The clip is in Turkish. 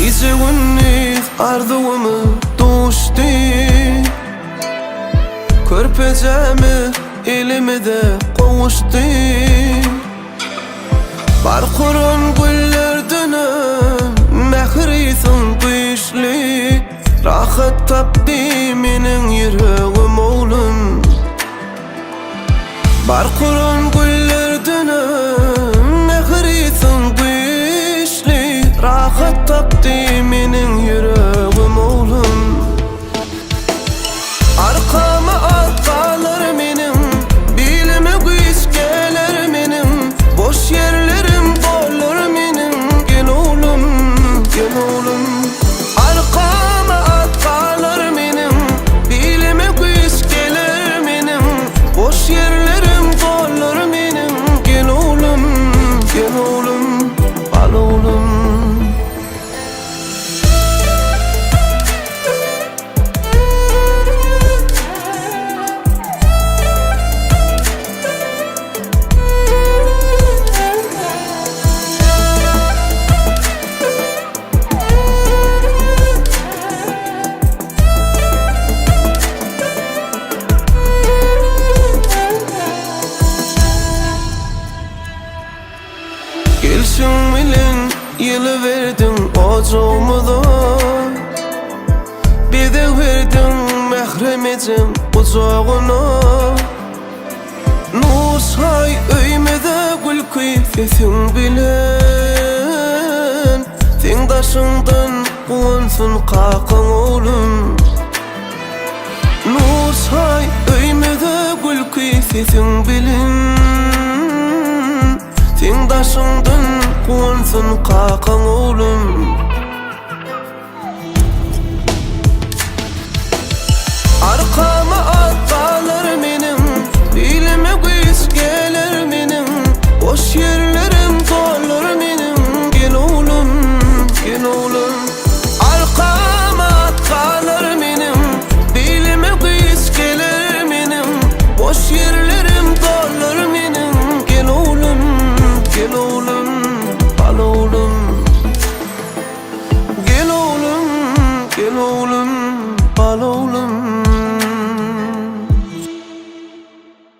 Gecewinni ardığımı doştu, körpecemi elime de kavuştu. Barqurun güllerdinim mehrisin dişli, rahat tapdi menin yüreğim oğlum. Barqurun güllerdinim mehrisin dişli, rahat tapdi menin yüreğim oğlum. Arkama atkalar menim, bilime güiskeler menim, boş yerlerim dolur menim. Gel oğlum, gel oğlum. Arkama atkalar menim, bilime güiskeler menim, boş yerlerim dolur menim. Gel oğlum, gel oğlum, al oğlum. Gelsin bilen yılı verdin ocağımda, bir de verdin mehremecim uzağına. Nusay öymede gül kıyfetin bilen, tengdaşından kuansın kakın oğlum. Nusay öymede gül kıyfetin bilen, tengdaşından kuansın kakın oğlum. Arkama